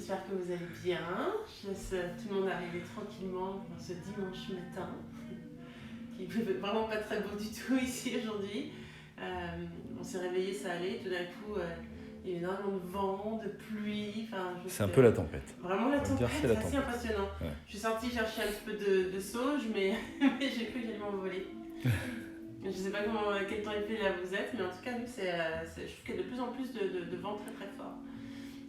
j'espère que vous allez bien. Je laisse tout le monde arriver tranquillement dans ce dimanche matin, qui ne vraiment pas très beau du tout ici aujourd'hui. On s'est réveillé, ça allait, tout d'un coup il y a énormément de vent, de pluie. C'est un peu la tempête. Vraiment la tempête, c'est la assez tempête. impressionnant. Ouais. Je suis sortie chercher un petit peu de sauge, mais j'ai cru que j'allais m'envoler. Je ne sais pas quel temps il fait là où vous êtes, mais en tout cas, nous, je trouve qu'il y a de plus en plus de vent très très fort.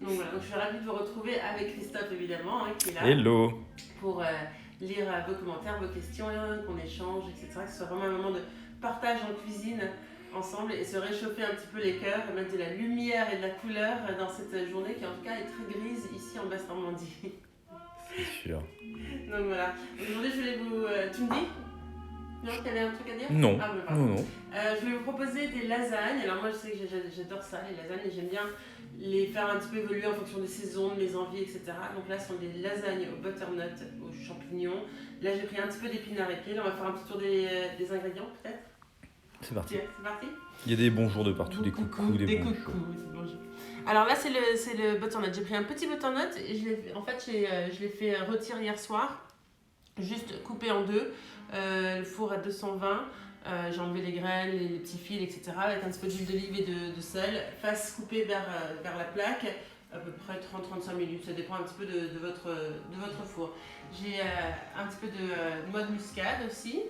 Donc voilà, je suis ravie de vous retrouver avec Christophe évidemment, qui est là. Hello. Pour lire vos commentaires, vos questions, qu'on échange, etc. Que ce soit vraiment un moment de partage en cuisine ensemble et se réchauffer un petit peu les cœurs, mettre de la lumière et de la couleur dans cette journée qui en tout cas est très grise ici en Basse-Normandie. C'est sûr. Donc voilà, aujourd'hui je voulais vous... tu me dis ? Non, tu avais un truc à dire ? Non. Ah, non. Je vais vous proposer des lasagnes. Alors moi je sais que j'adore ça, les lasagnes, et j'aime bien les faire un petit peu évoluer en fonction des saisons, de mes envies, etc. Donc là ce sont des lasagnes au butternut, aux champignons. Là j'ai pris un petit peu d'épinards épis. Là on va faire un petit tour des ingrédients peut-être. C'est parti. C'est parti. Il y a des bonjours de partout, des coucous, des bonjours. Alors là c'est le butternut. J'ai pris un petit butternut et je l'ai fait rôtir hier soir, juste coupé en deux. Le four à 220, j'ai enlevé les graines, les petits fils, etc. avec un petit peu d'huile d'olive et de sel, face coupée vers la plaque, à peu près 30-35 minutes, ça dépend un petit peu de votre four. J'ai un petit peu de noix de muscade aussi.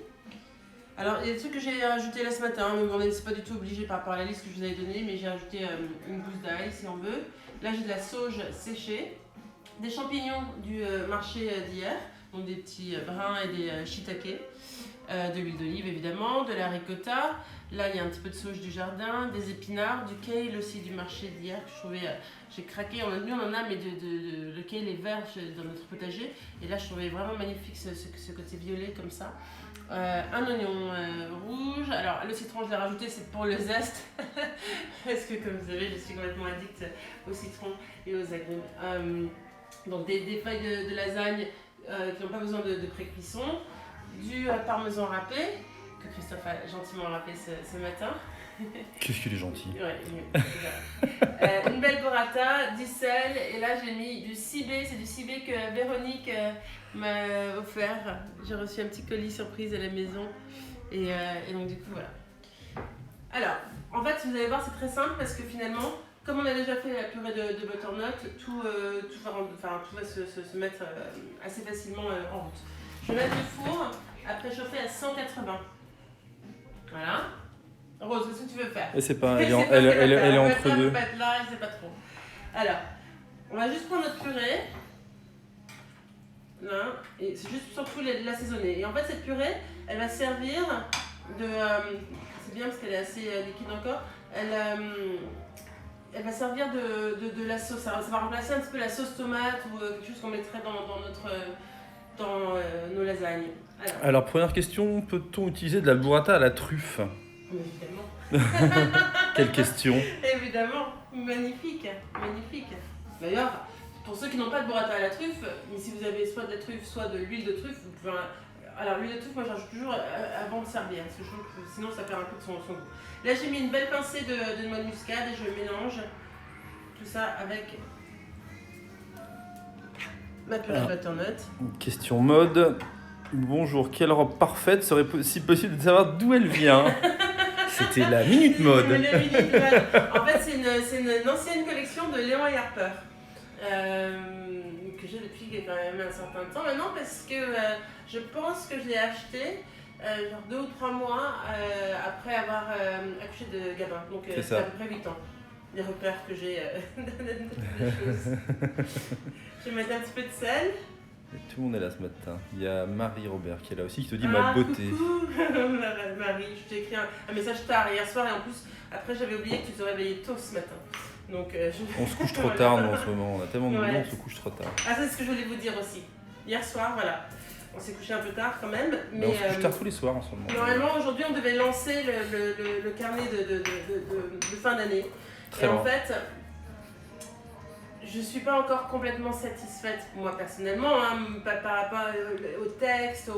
Alors il y a des trucs que j'ai rajouté là ce matin, mais bon, c'est pas du tout obligé par rapport à la liste que je vous avais donnée, mais j'ai rajouté une gousse d'ail si on veut. Là j'ai de la sauge séchée, des champignons du marché d'hier, donc des petits brins et des shiitake, de l'huile d'olive évidemment, de la ricotta. Là il y a un petit peu de sauge du jardin, des épinards, du kale aussi du marché d'hier que je trouvais, j'ai craqué. Nous on en a, mais le kale est vert dans notre potager, et là je trouvais vraiment magnifique ce côté violet comme ça. Un oignon rouge. Alors le citron je l'ai rajouté, c'est pour le zeste parce que comme vous savez je suis complètement addict au citron et aux agrumes. Donc des feuilles de lasagne qui n'ont pas besoin de pré-cuisson, du parmesan râpé que Christophe a gentiment râpé ce matin. Qu'est-ce qu'il est gentil. Ouais, une belle burrata, du sel, et là j'ai mis du cibé, c'est du cibé que Véronique m'a offert. J'ai reçu un petit colis surprise à la maison, et donc du coup voilà. Alors, en fait vous allez voir c'est très simple parce que finalement, comme on a déjà fait la purée de butternut, tout va se mettre assez facilement en route. Je vais mettre le four à préchauffer à 180. Voilà. Rose, qu'est-ce que tu veux faire ? Et c'est pas, elle est entre deux. Pas être là, je sais pas trop. Alors, on va juste prendre notre purée. Là, et c'est juste surtout l'assaisonner. Et en fait, cette purée, elle va servir de. C'est bien parce qu'elle est assez liquide encore. Elle va servir de la sauce. Ça va remplacer un petit peu la sauce tomate ou quelque chose qu'on mettrait dans nos lasagnes. Alors, première question, peut-on utiliser de la burrata à la truffe ? Mais évidemment. Quelle question ? Évidemment, magnifique. D'ailleurs, pour ceux qui n'ont pas de burrata à la truffe, mais si vous avez soit de la truffe, soit de l'huile de truffe, vous pouvez. Alors l'huile de truffe, moi j'ajoute toujours avant de servir, parce que je trouve que sinon ça perd un peu de son goût. Là j'ai mis une belle pincée de noix de muscade et je mélange tout ça avec ma purée de butternut. Question mode. Bonjour, quelle robe parfaite serait si possible de savoir d'où elle vient ? C'était la minute mode. En fait, c'est une ancienne collection de Léon et Harper que j'ai depuis quand même un certain temps maintenant, parce que je pense que je l'ai acheté genre 2 ou 3 mois après avoir accouché de Gabin. Donc c'est à peu près 8 ans. Les repères que j'ai des choses. Je vais mettre un petit peu de sel. Et tout le monde est là ce matin. Il y a Marie-Robert qui est là aussi, qui te dit ma beauté. Coucou Marie, je t'ai écrit un message tard hier soir, et en plus, après j'avais oublié que tu te réveillais tôt ce matin. Donc, On se couche trop tard nous en ce moment, on a tellement de boulot, on se couche trop tard. Ah, ça c'est ce que je voulais vous dire aussi. Hier soir, voilà, on s'est couché un peu tard quand même. Mais on se couche tard tous les soirs en ce moment. Normalement, aujourd'hui, on devait lancer le carnet de fin d'année. Très et bon. En fait, je ne suis pas encore complètement satisfaite, moi personnellement, par rapport au texte,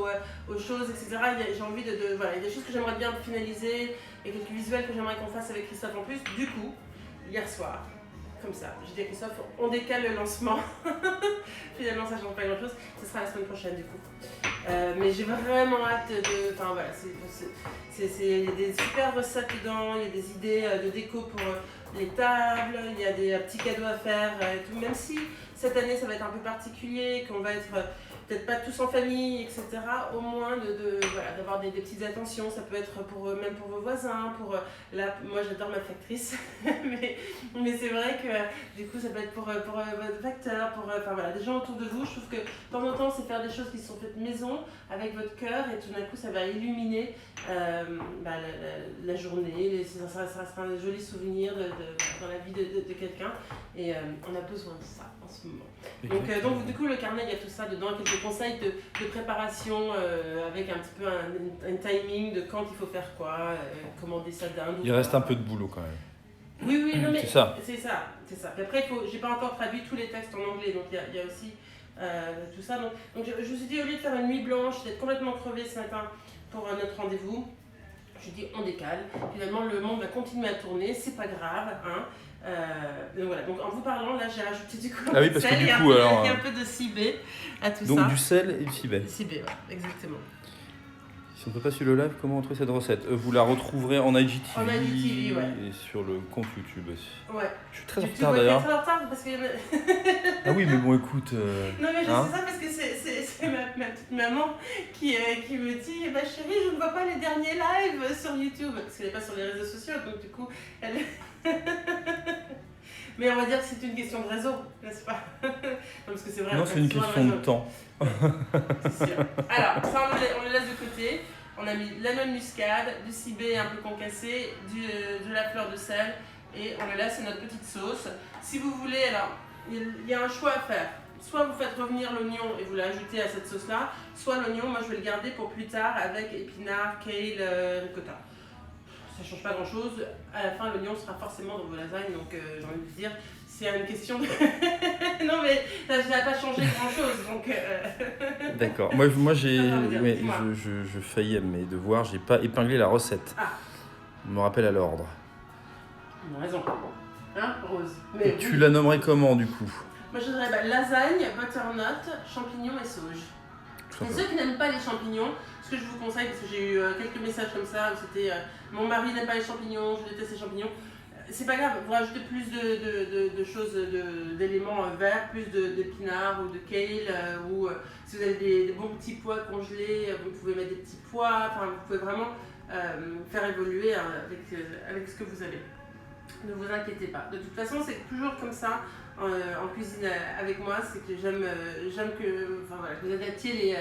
aux choses, etc. J'ai envie voilà, il y a des choses que j'aimerais bien finaliser et quelques visuels que j'aimerais qu'on fasse avec Christophe en plus. Du coup, hier soir, comme ça. J'ai dit à Christophe, on décale le lancement. Finalement, ça ne change pas grand-chose. Ce sera la semaine prochaine, du coup. Mais j'ai vraiment hâte de... Enfin, voilà, il y a des super recettes dedans, il y a des idées de déco pour les tables, il y a des petits cadeaux à faire et tout. Même si cette année, ça va être un peu particulier, qu'on va être... peut-être pas tous en famille, etc. Au moins voilà, d'avoir des petites attentions. Ça peut être même pour vos voisins. Là, moi, j'adore ma factrice. mais c'est vrai que du coup, ça peut être pour votre facteur, enfin, voilà, des gens autour de vous. Je trouve que de temps en temps, c'est faire des choses qui sont faites maison avec votre cœur et tout d'un coup, ça va illuminer la journée. Ça restera un joli souvenir dans la vie de quelqu'un. Et on a besoin de ça en ce moment. Donc du coup, le carnet, il y a tout ça dedans, quelques conseils de préparation avec un petit peu un timing de quand il faut faire quoi, commander ça d'un. Il reste un peu de boulot quand même. Oui, non mais c'est ça. Et après, j'ai pas encore traduit tous les textes en anglais, donc il y a aussi tout ça. Donc je me suis dit, au lieu de faire une nuit blanche, d'être complètement crevée ce matin pour notre rendez-vous, je dis on décale. Finalement, le monde va continuer à tourner, c'est pas grave, hein. Donc voilà, donc en vous parlant, là j'ai rajouté du coup parce que sel du et coup, alors, un peu de cibé à tout donc ça. Donc du sel et du cibé. Cibé, ouais, exactement. Si on ne peut pas suivre le live, comment on trouve cette recette? Vous la retrouverez en IGTV, ouais. Et sur le compte YouTube aussi. Ouais. Je suis très en retard d'ailleurs. Très en retard parce que... Ah oui, mais bon, écoute... Non mais je sais ça parce que c'est ma petite maman qui me dit « Chérie, je ne vois pas les derniers lives sur YouTube » parce qu'elle n'est pas sur les réseaux sociaux, donc du coup, elle... Mais on va dire que c'est une question de réseau, n'est-ce pas? Non, parce que c'est vrai. Non, c'est une question de temps. C'est sûr. Alors, ça, on le laisse de côté. On a mis la noix de muscade, du cibé un peu concassé, de la fleur de sel et on le laisse, c'est notre petite sauce. Si vous voulez, alors, il y a un choix à faire. Soit vous faites revenir l'oignon et vous l'ajoutez à cette sauce-là, soit l'oignon, moi je vais le garder pour plus tard avec épinards, kale, ricotta. Ça ne change pas grand-chose. À la fin, l'oignon sera forcément dans vos lasagnes, donc j'ai envie de vous dire, c'est une question de... non mais ça ne va pas changer grand-chose, donc... D'accord. Moi je faillis à mes devoirs, j'ai pas épinglé la recette. On me rappelle à l'ordre. On a raison. Hein, Rose? Mais tu la nommerais comment du coup? Moi je dirais lasagne, butternut, champignons et sauge. Et ceux qui n'aiment pas les champignons, ce que je vous conseille, parce que j'ai eu quelques messages comme ça, où c'était mon mari n'aime pas les champignons, je déteste les champignons. C'est pas grave, vous rajoutez plus de choses, d'éléments verts, plus d'épinards ou de kale, ou si vous avez des bons petits pois congelés, vous pouvez mettre des petits pois, enfin vous pouvez vraiment faire évoluer avec ce que vous avez. Ne vous inquiétez pas. De toute façon, c'est toujours comme ça en cuisine avec moi, c'est que j'aime que, enfin, voilà, que vous adaptiez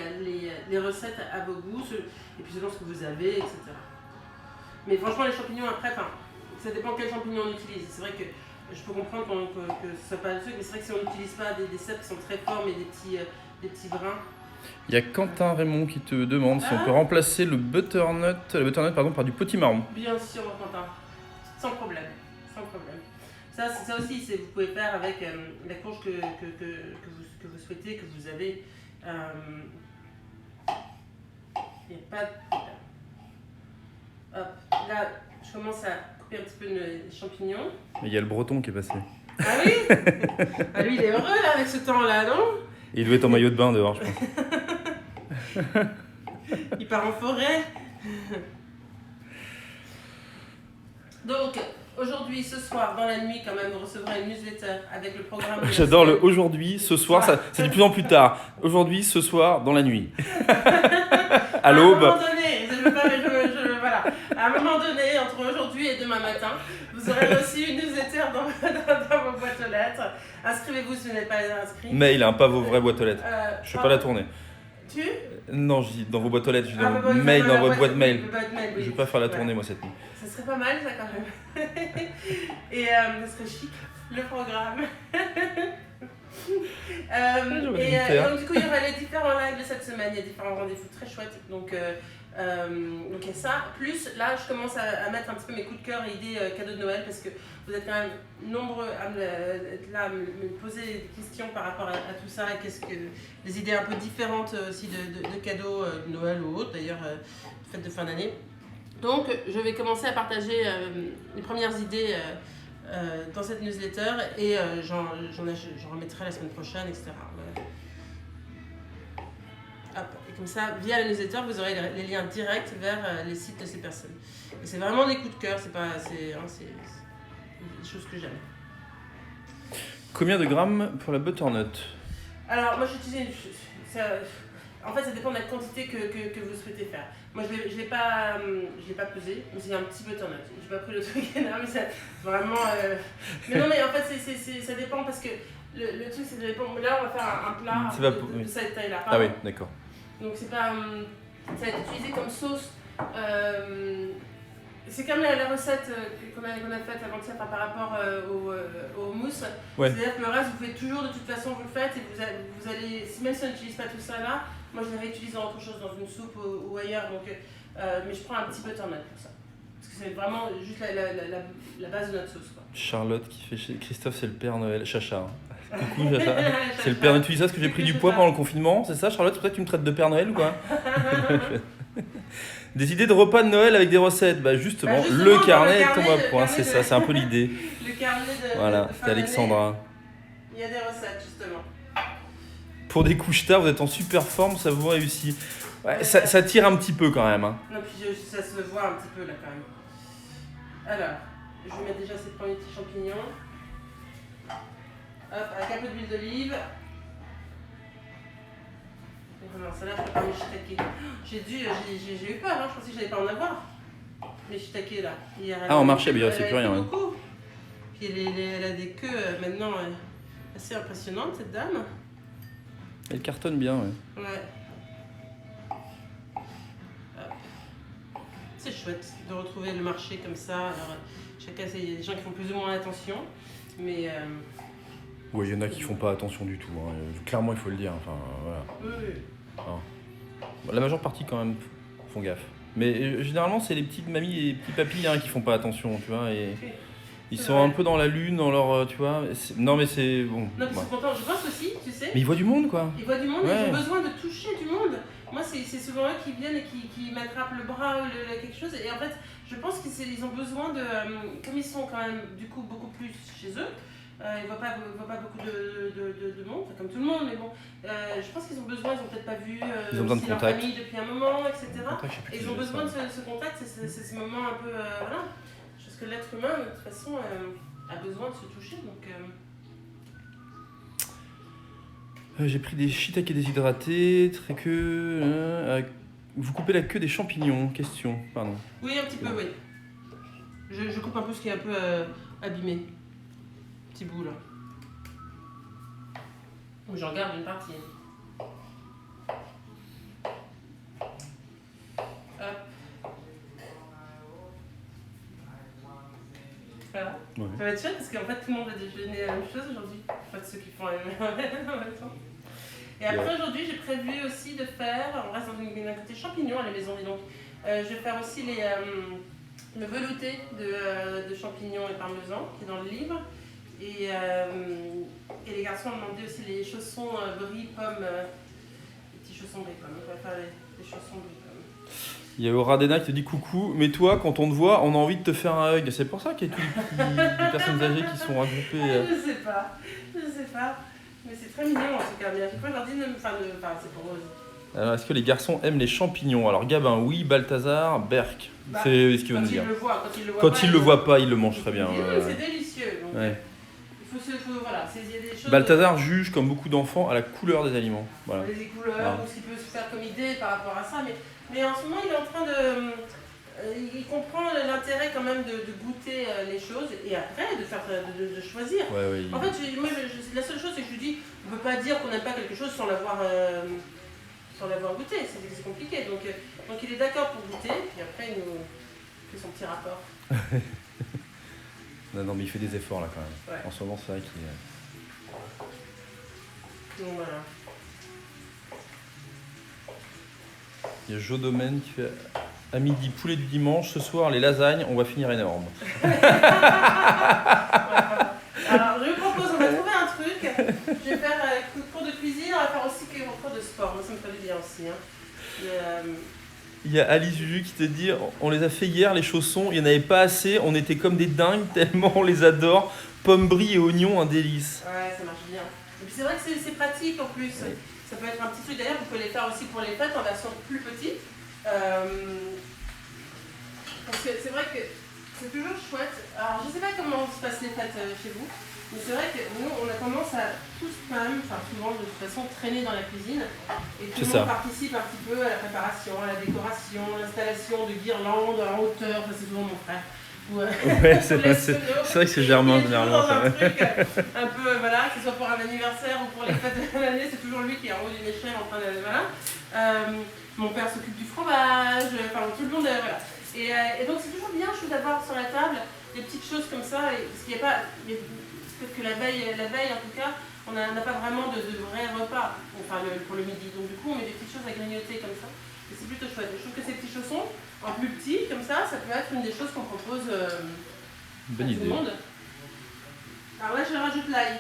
les recettes à vos goûts, et puis selon ce que vous avez, etc. Mais franchement, les champignons, après, ça dépend quels champignons on utilise. C'est vrai que je peux comprendre que ce soit pas le truc, mais c'est vrai que si on n'utilise pas des cèpes qui sont très forts, mais des petits brins. Il y a Quentin Raymond qui te demande si on peut remplacer le butternut par du potimarron. Bien sûr, Quentin. Sans problème. Ça aussi, vous pouvez faire avec la courge que vous souhaitez, que vous avez. Il n'y a pas de problème. Hop, là, je commence à couper un petit peu les champignons. Il y a le breton qui est passé. Ah oui? Lui, il est heureux là, avec ce temps-là, non? Il doit être en maillot de bain dehors, je pense. Il part en forêt. Donc, aujourd'hui, ce soir, dans la nuit, quand même, vous recevrez une newsletter avec le programme. J'adore le aujourd'hui, ce soir, c'est de plus en plus tard. Aujourd'hui, ce soir, dans la nuit. À l'aube. À un moment donné, voilà. À un moment donné, entre aujourd'hui et demain matin, vous aurez reçu une newsletter dans vos boîtes aux lettres. Inscrivez-vous si vous n'êtes pas inscrit. Mail, hein, pas vos vraies boîtes aux lettres. Je ne vais pas la tourner. Tu? Non, je dis dans vos boîtes aux lettres, je dis dans vos mails, dans votre boîte mail. Je ne vais pas faire la tournée, moi, cette nuit. Ça serait pas mal, ça, quand même. Et ça serait chic, le programme. Et donc, du coup, il y aura les différents lives de cette semaine. Il y a différents rendez-vous très chouettes. Donc, il y a ça. Plus, là, je commence à mettre un petit peu mes coups de cœur et idées cadeaux de Noël parce que vous êtes quand même nombreux à me poser des questions par rapport à tout ça et des idées un peu différentes aussi de cadeaux de Noël ou autres, d'ailleurs, fête de fin d'année. Donc, je vais commencer à partager les premières idées dans cette newsletter et j'en remettrai la semaine prochaine, etc. Ouais. Hop. Et comme ça, via la newsletter, vous aurez les liens directs vers les sites de ces personnes. Et c'est vraiment des coups de cœur, c'est des choses que j'aime. Combien de grammes pour la butternut? Alors, moi j'utilise en fait, ça dépend de la quantité que vous souhaitez faire. Moi, je l'ai pas pesé, mais c'est un petit butternut. J'ai pas pris le truc énorme, mais c'est vraiment. Mais non, mais en fait, ça dépend parce que le truc, c'est que ça dépend. Là, on va faire un plat de cette taille-là. Ah oui, d'accord. Donc, c'est pas. Ça va être utilisé comme sauce. C'est comme la recette qu'on a faite avant-hier par rapport au mousse. Ouais. C'est-à-dire que le reste, vous pouvez toujours, de toute façon, vous le faites et vous allez, même si on n'utilise pas tout ça là, moi je les réutilise dans autre chose, dans une soupe ou ailleurs. Donc, mais je prends un petit peu de tournade pour ça. Parce que c'est vraiment juste la base de notre sauce, quoi. Charlotte qui fait chez Christophe, c'est le Père Noël. Chacha. Coucou, Chacha. C'est le Père Noël. Tu dis ça parce que j'ai pris du poids pendant le confinement, c'est ça, Charlotte? C'est pour ça que tu me traites de Père Noël ou quoi? Des idées de repas de Noël avec des recettes. Justement, le carnet tombe à point, c'est ça, c'est un peu l'idée. Le carnet de. Voilà, c'est Alexandra. Il y a des recettes, justement. Pour des couches tard, vous êtes en super forme, ça vous réussit. Ouais, ça tire un petit peu quand même. Hein. Non, puis ça se voit un petit peu là quand même. Alors, je vais mettre déjà ces premiers petits champignons. Hop, avec un peu d'huile d'olive. Non, celle-là, je peux pas me shiitake. J'ai eu peur, hein. Je pensais que j'allais pas en avoir. Mais shiitake là. En marché, mais il restait plus rien. Ouais. Puis elle a des queues maintenant assez impressionnantes, cette dame. Elle cartonne bien, ouais. Ouais. C'est chouette de retrouver le marché comme ça. Alors, chacun, il y a des gens qui font plus ou moins attention, mais. Oui, il y en a qui font pas attention du tout. Hein. Clairement, il faut le dire. Enfin, voilà. Oui. La majeure partie, quand même, font gaffe. Mais généralement, c'est les petites mamies et les petits papis qui font pas attention, tu vois. Et ils sont un peu dans la lune, dans leur. Tu vois. Non, mais c'est bon. Non, parce que pourtant, je pense aussi, tu sais. Mais ils voient du monde, quoi. Ils voient du monde et ils ont besoin de toucher du monde. Moi, c'est souvent eux qui viennent et qui m'attrapent le bras ou quelque chose. Et en fait, je pense qu'ils ont besoin de. Comme ils sont quand même, du coup, beaucoup plus chez eux. Ils ne voient pas beaucoup de monde, enfin, comme tout le monde, mais bon, je pense qu'ils ont besoin, ils n'ont peut-être pas vu ils ont besoin de leur contact. famille depuis un moment, etc. Et ils ont besoin de ce contact, c'est ce moment un peu, voilà. Je pense que l'être humain, de toute façon, a besoin de se toucher, donc... J'ai pris des shiitake déshydratés, très queue... vous coupez la queue des champignons, question, pardon. Oui, un petit peu, oui. Je coupe un peu ce qui est un peu abîmé. Petit bout là. Donc j'en garde une partie. Hop. Voilà. Ouais. Ça va être chouette parce qu'en fait tout le monde va déjeuner la même chose aujourd'hui. En fait ceux qui font la même en même temps. Et après aujourd'hui j'ai prévu aussi de faire, on reste dans un côté champignons à la maison, dis donc. Je vais faire aussi le velouté de champignons et parmesan qui est dans le livre. Et les garçons ont demandé aussi les chaussons brie pomme, les petits chaussons brie pomme. On va faire les chaussons brie pomme. Il y a Oradena qui te dit coucou, mais toi quand on te voit on a envie de te faire un hug. C'est pour ça qu'il y a tous les personnes âgées qui sont regroupées. Je sais pas, mais c'est très mignon en tout cas. Mais à chaque fois je leur dis, c'est pour eux. Alors est-ce que les garçons aiment les champignons? Alors Gabin oui, Balthazar, Berk. C'est ce qu'il veut nous dire. Quand il le voit pas, il le mange très bien. C'est délicieux. Donc, ouais. Voilà, il y a des choses. Balthazar juge, comme beaucoup d'enfants, à la couleur des aliments. Voilà. Les couleurs, ou ce qu'il peut se faire comme idée par rapport à ça. Mais en ce moment, il est en train de. Il comprend l'intérêt quand même de goûter les choses et après de choisir. Ouais, en fait, la seule chose, c'est que je lui dis on ne peut pas dire qu'on n'aime pas quelque chose sans l'avoir goûté. C'est compliqué. Donc il est d'accord pour goûter, puis après, il nous fait son petit rapport. Non, mais il fait des efforts là quand même. Ouais. En ce moment, c'est vrai qu'il est. Donc voilà. Il y a Jo Domaine qui fait à midi poulet du dimanche, ce soir les lasagnes, on va finir énorme. Alors je vous propose, on va trouver un truc. Je vais faire cours de cuisine, on va faire aussi cours de sport. Moi ça me fait du bien aussi. Hein. Il y a Alice Juju qui te dit on les a fait hier, les chaussons, il n'y en avait pas assez, on était comme des dingues tellement on les adore. Pommes brie et oignons, un délice. Ouais, ça marche bien. Et puis c'est vrai que c'est pratique en plus. Oui. Ça peut être un petit truc. D'ailleurs, vous pouvez les faire aussi pour les fêtes en version plus petite. Parce que c'est vrai que c'est toujours chouette. Alors, je sais pas comment se passent les fêtes chez vous, mais c'est vrai que nous, on a tendance à tous quand même, enfin souvent de toute façon, traîner dans la cuisine. Et tout le monde participe un petit peu à la préparation, à la décoration, l'installation de guirlandes en hauteur. Enfin, c'est souvent mon frère. Ouais, c'est vrai que c'est Germain généralement. Dans un truc un peu, voilà, que ce soit pour un anniversaire ou pour les fêtes de l'année, c'est toujours lui qui est en haut d'une échelle en train de. Voilà. Mon père s'occupe du fromage, enfin tout le monde, voilà. Et donc c'est toujours bien, je trouve, d'avoir sur la table des petites choses comme ça, parce qu'il n'y a pas. Peut-être que la veille en tout cas, on n'a pas vraiment de vrai repas enfin, pour le midi. Donc du coup, on met des petites choses à grignoter comme ça. Et c'est plutôt chouette. Je trouve que ces petits chaussons, en plus petits, comme ça peut être une des choses qu'on propose Bonne à idée. tout le monde. Alors là, je rajoute l'ail.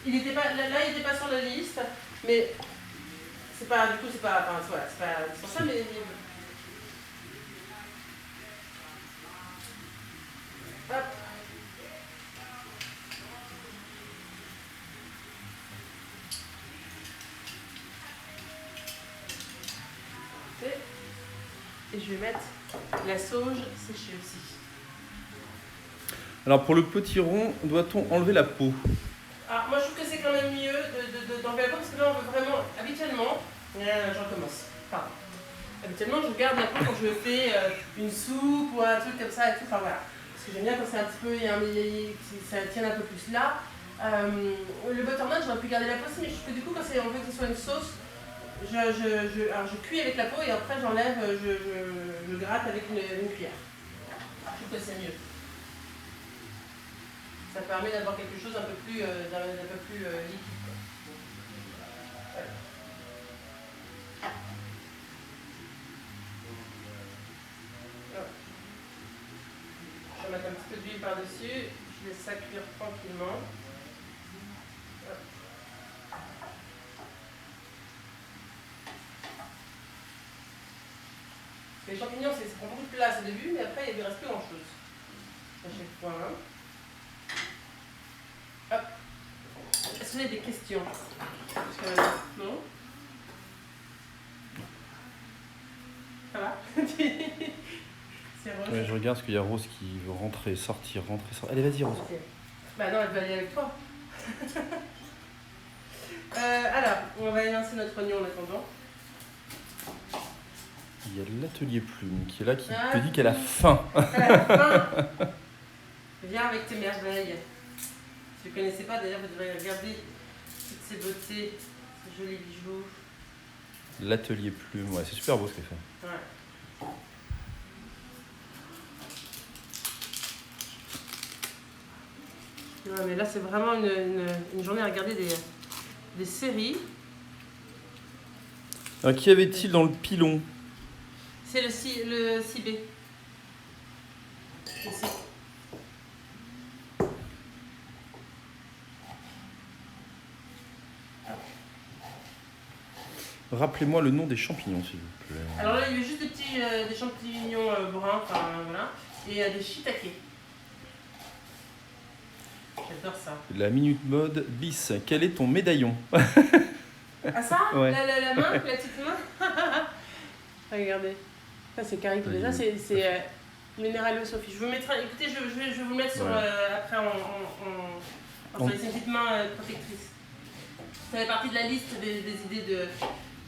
L'ail n'était pas sur la liste, mais c'est pas, du coup, c'est pas, enfin, voilà, c'est pas sur ça, mais... Hop. Et je vais mettre la sauge séchée aussi. Alors pour le potiron, doit-on enlever la peau? Alors moi je trouve que c'est quand même mieux d'enlever la peau parce que là on veut vraiment, habituellement, je recommence. Pardon. Habituellement je garde la peau quand je fais une soupe ou un truc comme ça et tout, enfin voilà. Parce que j'aime bien quand c'est un petit peu, ça tient un peu plus là. Le butternut j'aurais pu garder la peau aussi, mais je trouve que du coup quand on veut que ce soit une sauce, alors je cuis avec la peau et après j'enlève, je gratte avec une cuillère. Je trouve que c'est mieux. Ça permet d'avoir quelque chose d'un peu plus, liquide. Voilà. Je vais mettre un petit peu d'huile par-dessus, je laisse ça cuire tranquillement. Les champignons, ça prend beaucoup de place au début, mais après il ne reste plus grand chose. À chaque fois. Hop. Est-ce que vous avez des questions? Non? Ça va? C'est Rose. Ouais, je regarde parce qu'il y a Rose qui veut rentrer, sortir. Allez, vas-y Rose. Okay. Bah non, elle va aller avec toi. Alors, on va émincer notre oignon en attendant. Il y a l'atelier plume qui est là, qui te dit qu'elle a faim. Elle a faim. Viens avec tes merveilles. Si vous ne connaissez pas, d'ailleurs, vous devrez regarder toutes ces beautés, ces jolis bijoux. L'atelier plume, ouais, c'est super beau ce qu'elle fait. Ouais. Ouais, mais là, c'est vraiment une journée à regarder des séries. Alors, qui avait-il dans le pilon? C'est le CB. Ici. Rappelez-moi le nom des champignons, s'il vous plaît. Alors là, il y a juste des champignons bruns, enfin voilà, et des shiitake. J'adore ça. La Minute Mode bis. Quel est ton médaillon? Ah ça? Ouais. La main? La petite main? Regardez. Ça c'est Carrie déjà, c'est Mineralo Sophie. Je vous mettrai, écoutez, je vais vous mettre sur, après c'est une petite main protectrice. Ça fait partie de la liste des idées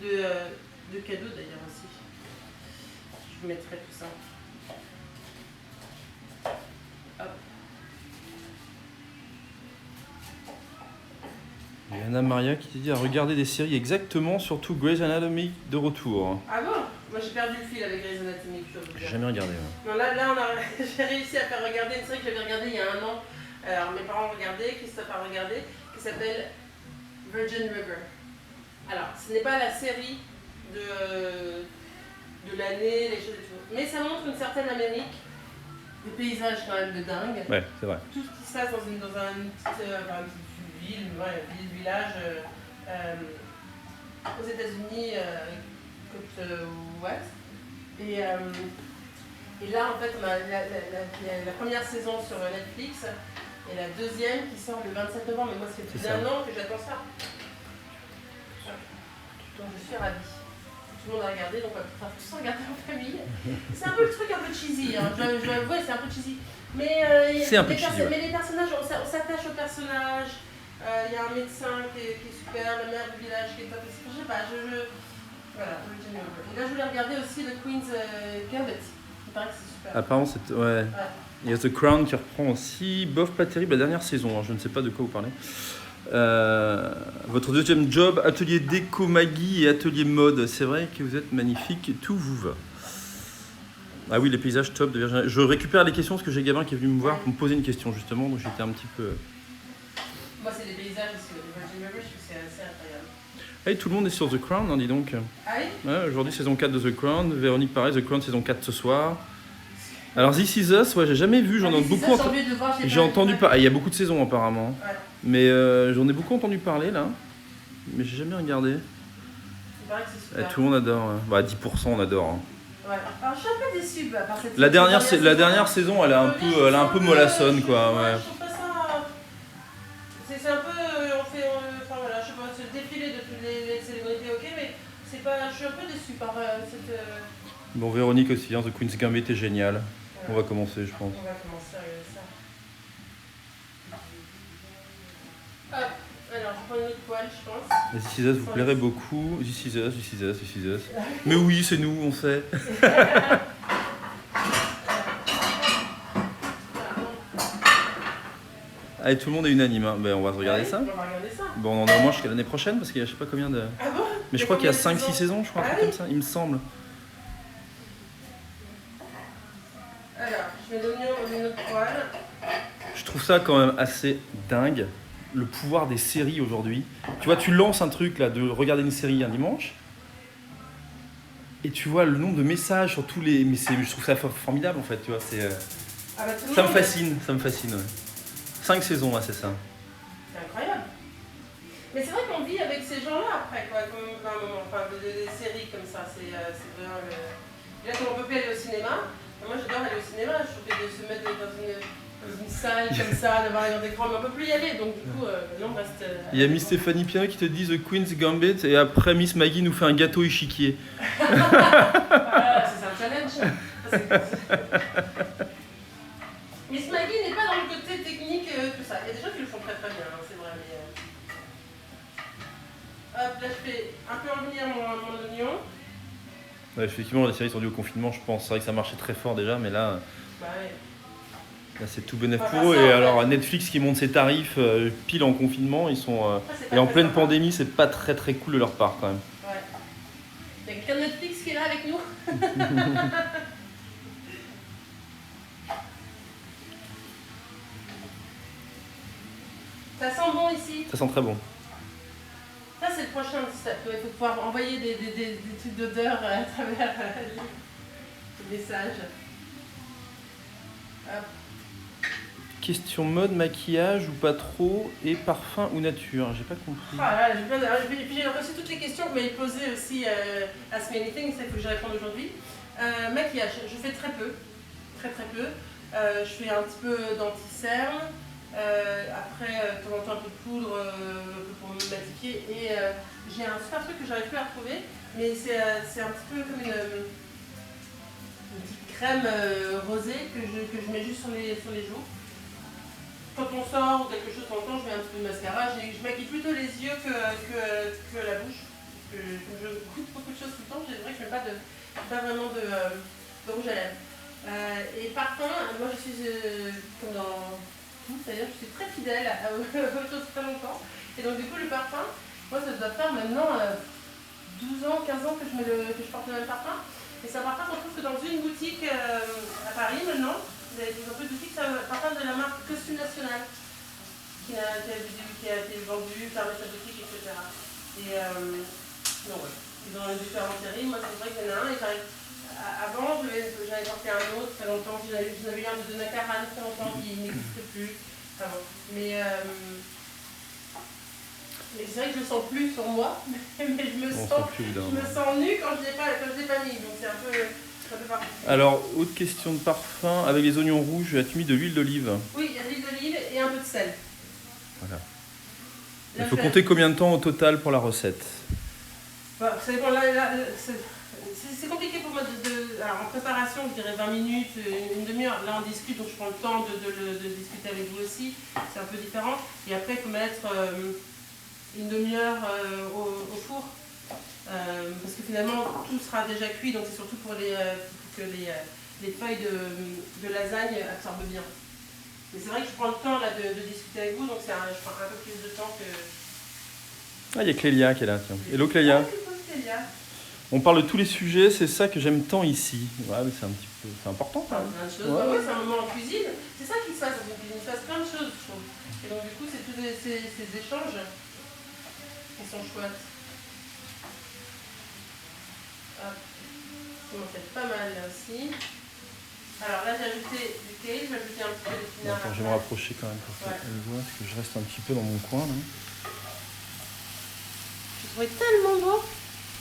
de cadeaux d'ailleurs aussi. Je vous mettrai tout ça. Hop. Il y a Anna Maria qui te dit à regarder des séries exactement, surtout Grey's Anatomy de retour. Ah bon? Moi j'ai perdu le fil avec Grey's Anatomy. J'ai jamais regardé. Ouais. Non, là j'ai réussi à faire regarder une série que j'avais regardée il y a 1 an. Alors mes parents ont regardé, Christophe a regardé, qui s'appelle Virgin River. Alors ce n'est pas la série de l'année, les choses et tout. Mais ça montre une certaine Amérique, des paysages quand même de dingue. Ouais, c'est vrai. Tout ce qui se passe dans une petite ville, village aux États-Unis, côte ouest. Et là, en fait, on a la première saison sur Netflix et la deuxième qui sort le 27 novembre. Mais moi, c'est plus d'un an que j'attends ça. Donc, je suis ravie. Tout le monde a regardé, donc on va pouvoir tous regarder en famille. C'est un peu le truc un peu cheesy, hein. Je dois avouer, c'est un peu cheesy. Mais, c'est un peu cheesy, mais les personnages, on s'attache aux personnages. Il y a un médecin qui est super, la mère du village qui est top. Je sais pas, voilà, Virginia Woolf. Et là, je voulais regarder aussi The Queen's Gambit. Il paraît que c'est super. Apparemment, c'est... Ouais. Il y a The Crown qui reprend aussi. Bof, pas terrible, la dernière saison. Hein. Je ne sais pas de quoi vous parlez. Votre deuxième job, atelier déco Maggie et atelier mode. C'est vrai que vous êtes magnifique, tout vous va. Ah oui, les paysages top de Virginia. Je récupère les questions parce que j'ai Gabin qui est venu me voir pour me poser une question justement, donc j'étais un petit peu... Moi, c'est les paysages aussi de Virginia Woolf, je trouve que c'est assez incroyable. Hey, tout le monde est sur The Crown, hein, dis donc. Ah oui? Ouais, aujourd'hui, saison 4 de The Crown. Véronique, pareil, The Crown, saison 4 ce soir. Alors, This Is Us, ouais, j'ai jamais vu, j'en ai beaucoup entendu. J'ai entendu parler. Il y a beaucoup de saisons apparemment. Ouais. Mais j'en ai beaucoup entendu parler là. Mais j'ai jamais regardé. Il paraît que c'est super. Tout le monde adore. Hein. Bah, 10% on adore. Hein. Ouais. Alors, je suis un peu déçue par cette la dernière saison, elle est un peu mollassonne quoi. Ouais. Je trouve pas ça. C'est un peu. Enfin voilà, je sais pas, c'est le défilé de toutes les célébrités, ok, mais c'est pas. Je suis un peu déçue par cette. Bon, Véronique aussi, hein, The Queen's Gambit est génial. Ouais. On va commencer, je pense. On va commencer à regarder ça. Hop, alors je prends une autre poêle, je pense. This Is Us vous plairait beaucoup. This Is Us, This Is Us, This Is Us. Mais oui, c'est nous, on sait. Allez, tout le monde est unanime. Hein. Ben, on va regarder ça. On va regarder ça. Bon, on en a au moins jusqu'à l'année prochaine parce qu'il y a je sais pas combien de. Ah bon? Mais je crois qu'il y a 5-6 saisons, je crois, comme ça, il me semble. Alors, je mets l'oignon dans une autre poêle. Je trouve ça quand même assez dingue, le pouvoir des séries aujourd'hui. Tu vois, tu lances un truc là, de regarder une série un dimanche, et tu vois le nombre de messages sur tous les... Mais je trouve ça formidable en fait, tu vois. Ça me fascine, ouais. 5 saisons, là, c'est ça. C'est incroyable. Mais c'est vrai qu'on vit avec ces gens-là après, quoi, comme un moment, enfin, des séries comme ça, c'est vraiment le... Là, comme on peut plus aller au cinéma, moi j'adore aller au cinéma, je trouve que de se mettre dans une salle comme ça, d'avoir un grand écran, mais on peut plus y aller, donc du coup, non, on reste... Il y a Miss Stéphanie Pierre qui te dit The Queen's Gambit, et après Miss Maggie nous fait un gâteau échiquier. Voilà, c'est un challenge. Miss Maggie n'est pas dans le côté technique, tout ça. Il y a des gens qui le font très très bien, hein, c'est vrai, mais... Hop, là je fais un peu revenir mon oignon. Ouais, effectivement, les séries sont dues au confinement, je pense. C'est vrai que ça marchait très fort déjà, mais là, bah ouais. Là c'est tout bénéf pour eux. Et alors, Netflix qui monte ses tarifs pile en confinement, ils sont. Et en pleine pandémie, c'est pas très très cool de leur part quand même. Ouais. Il y a quelqu'un de Netflix qui est là avec nous. Ça sent bon ici. Ça sent très bon. Ça, c'est le prochain step. Il faut pouvoir envoyer des trucs d'odeur à travers les messages. Hop. Question mode, maquillage ou pas trop, et parfum ou nature, j'ai pas compris. Ah là, j'ai reçu toutes les questions que vous m'avez posées aussi à Ask Me Anything, c'est que je réponds aujourd'hui. Maquillage, je fais très peu. Très peu. Je fais un petit peu d'anti-cerne. Après, de temps en temps un peu de poudre pour me matifier. Et j'ai un super truc que j'arrive plus à retrouver, mais c'est un petit peu comme une petite crème rosée que je mets juste sur les joues. Quand on sort ou quelque chose de temps en temps, je mets un petit peu de mascara. Je maquille plutôt les yeux que la bouche. Je goûte beaucoup de choses tout le temps. C'est vrai que je ne mets pas vraiment de rouge à lèvres. Et parfum, moi je suis comme dans... D'ailleurs, je suis très fidèle aux choses très longtemps. Et donc, du coup, le parfum, moi, ça doit faire maintenant 12 ans, 15 ans que je porte le même parfum. Et c'est un parfum qu'on trouve que dans une boutique à Paris maintenant. Vous avez des boutiques, c'est un parfum de la marque Costume National qui a été vendu par sa boutique, etc. Et donc, ouais. Ils ont différentes séries. Moi, c'est vrai qu'il y en a un. Et avant, j'avais porté un autre, très longtemps. J'en avais un de Nacaran, très longtemps, qui n'existe plus. Enfin, bon. Mais c'est vrai que je le sens plus sur moi, mais je me sens nue quand je l'ai pas mis. Donc c'est un peu... ça fait partie. Alors, autre question de parfum. Avec les oignons rouges, as-tu mis de l'huile d'olive? Oui, il y a de l'huile d'olive et un peu de sel. Voilà. Là, Il faut compter combien de temps au total pour la recette? Bah, ça dépend, c'est compliqué pour moi alors en préparation, je dirais 20 minutes, une demi-heure. Là, on discute, donc je prends le temps de discuter avec vous aussi. C'est un peu différent. Et après, il faut mettre une demi-heure au four. Parce que finalement, tout sera déjà cuit, donc c'est surtout pour que les feuilles de lasagne absorbent bien. Mais c'est vrai que je prends le temps là, de discuter avec vous, donc je prends un peu plus de temps que... Ah, il y a Clélia qui est là, tiens. Hello Clélia. Ah, c'est Clélia. On parle de tous les sujets, c'est ça que j'aime tant ici. Ouais, mais c'est un petit peu... C'est important quand même. Plein de choses. Ouais. Ouais, c'est un moment en cuisine. C'est ça qui se passe en cuisine. Il se passe plein de choses, je trouve. Et donc, du coup, c'est tous ces échanges qui sont chouettes. Hop. Ça m'en fait pas mal là aussi. Alors là, j'ai ajouté du kale, j'ai ajouté un petit peu d'épinards. Attends, je vais me rapprocher quand même pour qu'elle voit, parce que je reste un petit peu dans mon coin là. Je trouvais tellement beau.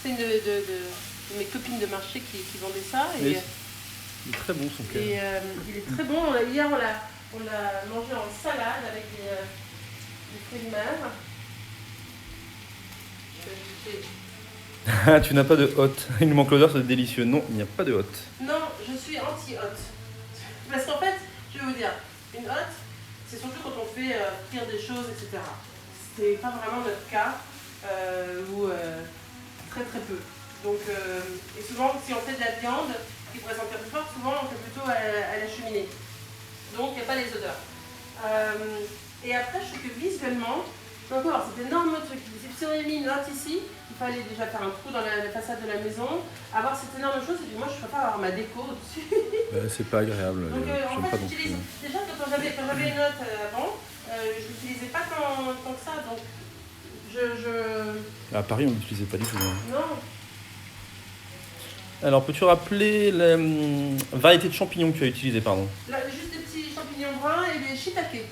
C'est une de mes copines de marché qui vendaient ça. Et il est très bon son kale. Et il est très bon. Hier, on l'a mangé en salade avec des fruits de mer. Je vais ajouter... Ah, tu n'as pas de hot. Il nous manque l'odeur, c'est délicieux. Non, il n'y a pas de hot. Non, je suis anti-hot. Parce qu'en fait, je vais vous dire, une hot, c'est surtout quand on fait cuire des choses, etc. C'est pas vraiment notre cas, ou très très peu. Donc, et souvent, si on fait de la viande qui pourrait sentir plus fort, souvent on fait plutôt à la cheminée. Donc, il n'y a pas les odeurs. Et après, je trouve que visuellement, donc avoir cet énorme truc, si on avait mis une hotte ici, il fallait déjà faire un trou dans la façade de la maison, avoir cette énorme chose, et puis moi je préfère avoir ma déco au-dessus. C'est pas agréable. Donc en J'aime fait, pas non plus. déjà quand j'avais une hotte avant, je l'utilisais pas tant que ça, donc À Paris, on l'utilisait pas du tout. Hein. Non. Alors, peux-tu rappeler la variété de champignons que tu as utilisé, pardon? Là, juste des petits champignons bruns et des shiitake.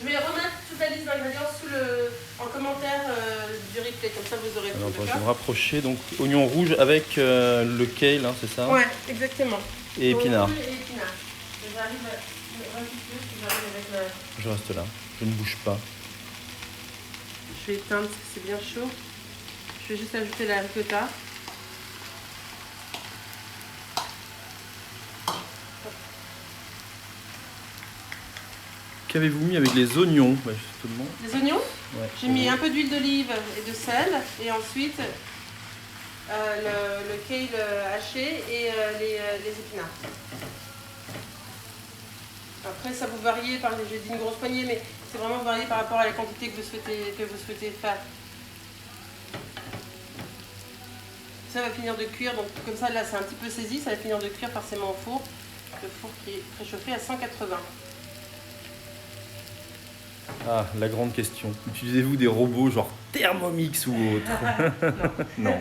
Je vais remettre toute la liste d'ingrédients en commentaire du replay, comme ça vous aurez tout. Alors, attends, je vais me rapprocher. Donc, oignon rouge avec le kale, hein, c'est ça? Ouais, exactement. Et épinards. Et épinards. J'arrive un petit peu, j'arrive avec la... Je reste là, je ne bouge pas. Je vais éteindre parce que c'est bien chaud. Je vais juste ajouter la ricotta. Qu'avez-vous mis avec les oignons? Bah, justement. Les oignons? Ouais. J'ai mis un peu d'huile d'olive et de sel. Et ensuite, le kale haché et les épinards. Après, ça vous varie, j'ai dit une grosse poignée, mais c'est vraiment varié par rapport à la quantité que vous souhaitez faire. Ça va finir de cuire, donc comme ça, là, c'est un petit peu saisi, ça va finir de cuire forcément au four. Le four qui est préchauffé à 180. Ah, la grande question. Utilisez-vous des robots genre Thermomix ou autre? Non.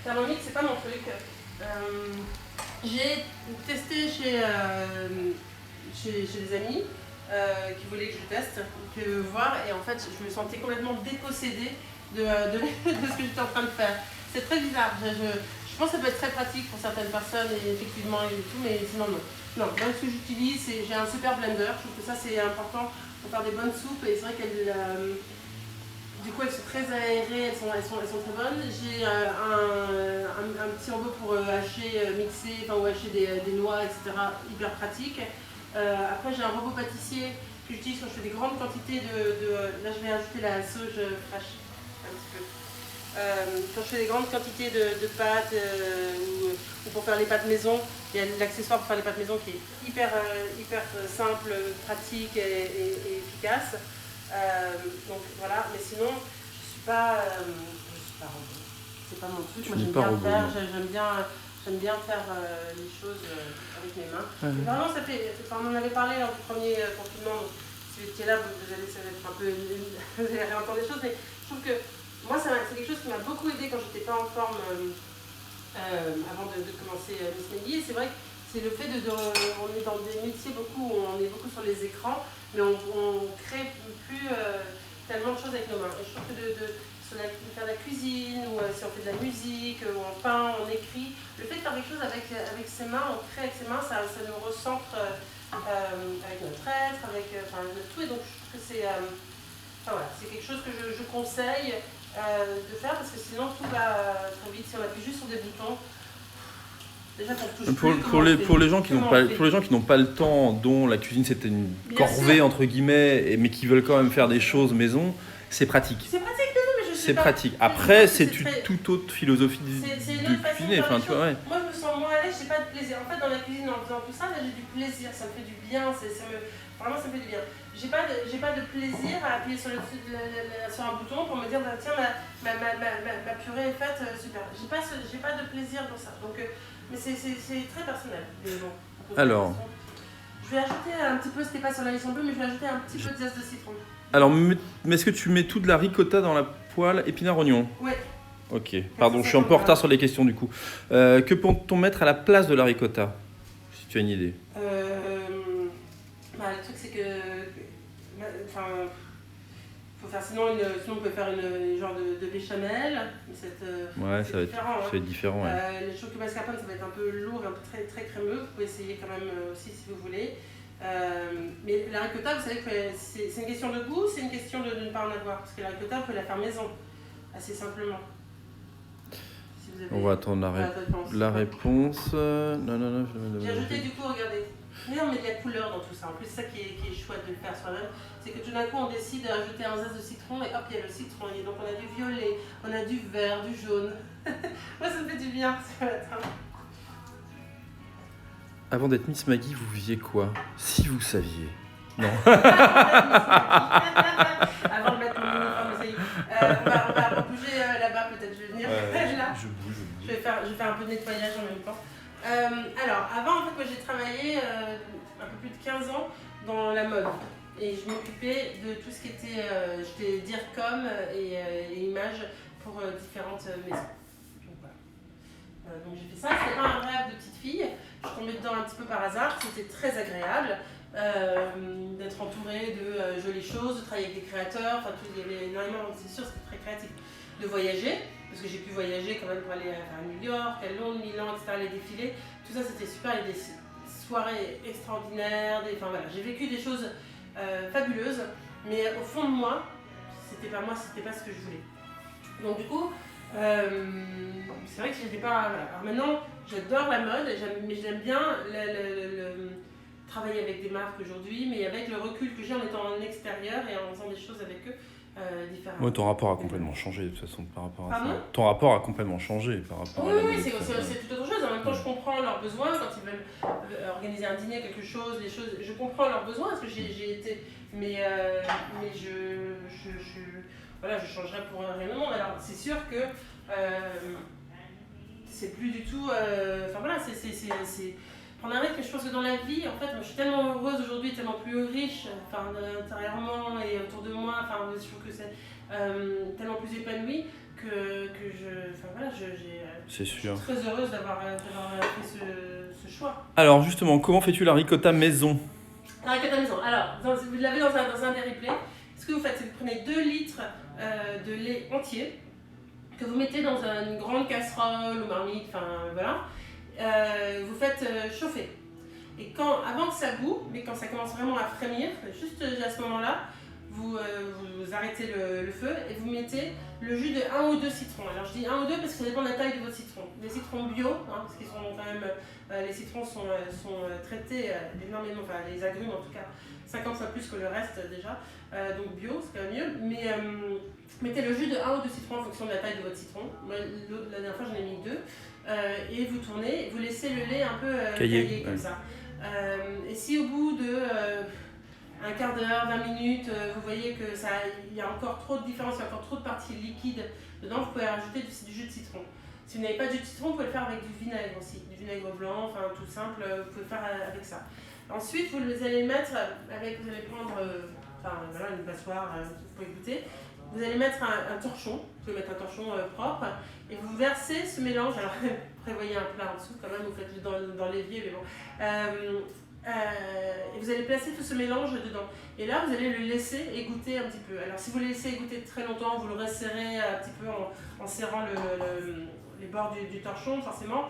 Thermomix, c'est pas mon truc. J'ai testé chez des amis qui voulaient que je teste, voir, et en fait, je me sentais complètement dépossédée de ce que j'étais en train de faire. C'est très bizarre. Je pense que ça peut être très pratique pour certaines personnes, et effectivement, et tout, mais sinon, non. Non, moi, ce que j'utilise, j'ai un super blender. Je trouve que ça, c'est important pour faire des bonnes soupes, et c'est vrai qu'elles... Du coup, elles sont très aérées, elles sont très bonnes. J'ai un petit robot pour hacher, mixer, ou hacher des noix, etc. Hyper pratique. Après, j'ai un robot pâtissier que j'utilise quand je fais des grandes quantités là, je vais ajouter la sauge fraîche un petit peu. Quand je fais des grandes quantités de pâtes ou pour faire les pâtes maison, il y a l'accessoire pour faire les pâtes maison qui est hyper simple, pratique et efficace. Donc voilà, mais sinon je suis pas robot. C'est pas mon truc. Moi j'aime bien faire les choses avec mes mains. Vraiment on en avait parlé lors du premier confinement. Donc, si vous étiez là, vous allez être un peu vous allez réentendre des choses, mais je trouve que moi c'est quelque chose qui m'a beaucoup aidé quand j'étais pas en forme avant de commencer Miss Meggy. Et c'est vrai que c'est le fait on est dans des métiers où on est beaucoup sur les écrans, mais on crée plus tellement de choses avec nos mains. Et je trouve que de faire de la cuisine, ou si on fait de la musique, ou on peint, on écrit, le fait de faire quelque chose avec ses mains, on crée avec ses mains, ça nous recentre avec notre être, avec notre tout. Et donc je trouve que c'est quelque chose que je conseille de faire, parce que sinon tout va trop vite. Si on appuie juste sur des boutons, déjà qu'on touche pour les gens qui n'ont pas le temps, dont la cuisine c'était une corvée entre guillemets, mais qui veulent quand même faire des choses maison, c'est pratique. C'est pratique, non, mais je sais c'est pas. pratique. Après, c'est toute autre philosophie de cuisiner. Enfin, tu vois. Moi, je me sens moins à l'aise, j'ai pas de plaisir. En fait, dans la cuisine, en faisant tout ça, là, j'ai du plaisir, ça me fait du bien, vraiment, ça me fait du bien. J'ai pas de plaisir à appuyer sur un bouton pour me dire, bah, tiens, ma purée est faite, super. J'ai pas de plaisir dans ça. Donc, mais c'est très personnel. Alors. Je vais ajouter un petit peu, c'était pas sur la liste bleue, mais je vais ajouter un petit peu de zeste de citron. Alors, mais est-ce que tu mets tout de la ricotta dans la poêle épinard-oignon ? Ouais. Ok, pardon, je suis un peu en retard sur les questions du coup. Que peut-on mettre à la place de la ricotta ? Si tu as une idée. Le truc, c'est que. Faut faire, sinon on peut faire une genre de béchamel. Ça va être différent. Ouais. Le chocolat mascarpone, ça va être un peu lourd, un peu très, très crémeux. Vous pouvez essayer quand même aussi si vous voulez. Mais la ricotta, vous savez que c'est une question de goût, c'est une question de ne pas en avoir. Parce que la ricotta, vous pouvez la faire maison, assez simplement. Si vous avez... On va attendre la réponse. Non. J'ai ajouté du coup, regardez. Mais on met de la couleur dans tout ça. En plus, c'est ça qui est chouette de le faire soi-même. C'est que tout d'un coup, on décide d'ajouter un zeste de citron et hop, il y a le citron. Et donc, on a du violet, on a du vert, du jaune. Moi, ça me fait du bien ce matin. Avant d'être Miss Maggie, vous faisiez quoi ? Si vous saviez. Non. Avant de mettre mon uniforme, ça y est. On va bouger là-bas, peut-être. Je vais venir là. Je bouge. Je vais faire un peu de nettoyage en même temps. Alors, avant, en fait, moi, j'ai travaillé un peu plus de 15 ans dans la mode. Et je m'occupais de tout ce qui était, j'étais DIRCOM et images pour différentes maisons. Donc, voilà. Donc j'ai fait ça, c'était pas un rêve de petite fille. Je suis tombée dedans un petit peu par hasard, c'était très agréable d'être entourée de jolies choses, de travailler avec des créateurs, enfin il y avait énormément, c'est sûr, c'était très créatif. De voyager, parce que j'ai pu voyager quand même pour aller à New York, à Londres, Milan, etc., les défilés. Tout ça c'était super, il y a des soirées extraordinaires, j'ai vécu des choses fabuleuses, mais au fond de moi, c'était pas ce que je voulais. Donc du coup, c'est vrai que j'étais pas... Voilà. Alors maintenant, j'adore la mode, mais j'aime bien travailler avec des marques aujourd'hui, mais avec le recul que j'ai en étant en extérieur et en faisant des choses avec eux différemment. Ouais, ton rapport a complètement changé de toute façon par rapport à ça. Ton rapport a complètement changé par rapport à Oui, c'est tout autre chose. En même temps, je comprends leurs besoins quand ils veulent organiser un dîner, quelque chose, je comprends leurs besoins parce que j'ai été... Mais je changerais pour rien au monde. Alors, c'est sûr que c'est plus du tout... c'est prendre un rythme. Je pense que dans la vie, en fait, moi, je suis tellement heureuse aujourd'hui, tellement plus riche, intérieurement et autour de moi. Je trouve que c'est tellement plus épanouie que c'est sûr. Je suis très heureuse d'avoir fait ce choix. Alors justement, comment fais-tu la ricotta maison ? La ricotta maison. Alors, vous l'avez dans un des replays. Ce que vous faites, c'est que vous prenez 2 litres de lait entier que vous mettez dans une grande casserole ou marmite, vous faites chauffer. Et avant que ça bout, mais quand ça commence vraiment à frémir, juste à ce moment-là, vous arrêtez le feu et vous mettez le jus de 1 ou 2 citrons. Alors je dis 1 ou 2 parce que ça dépend de la taille de votre citron. Les citrons bio, parce qu'ils sont quand même, les citrons sont traités énormément, les agrumes en tout cas, 50 fois plus que le reste déjà. Donc bio, c'est quand même mieux. Mais mettez le jus de 1 ou 2 citrons en fonction de la taille de votre citron. Moi, la dernière fois j'en ai mis 2. Et vous tournez, vous laissez le lait un peu caillé comme ça. Et si au bout de un quart d'heure, 20 minutes, vous voyez que il y a encore trop de différence, il y a encore trop de parties liquides dedans, vous pouvez rajouter du jus de citron. Si vous n'avez pas de jus de citron, vous pouvez le faire avec du vinaigre aussi, du vinaigre blanc, tout simple, vous pouvez le faire avec ça. Ensuite, vous allez mettre, vous allez prendre une passoire, vous pouvez goûter. Vous allez mettre un torchon, vous pouvez mettre un torchon propre, et vous versez ce mélange, alors prévoyez un plat en dessous quand même, vous faites dans l'évier, mais bon. Et vous allez placer tout ce mélange dedans. Et là, vous allez le laisser égoutter un petit peu. Alors, si vous le laissez égoutter très longtemps, vous le resserrez un petit peu en serrant les bords du torchon, forcément,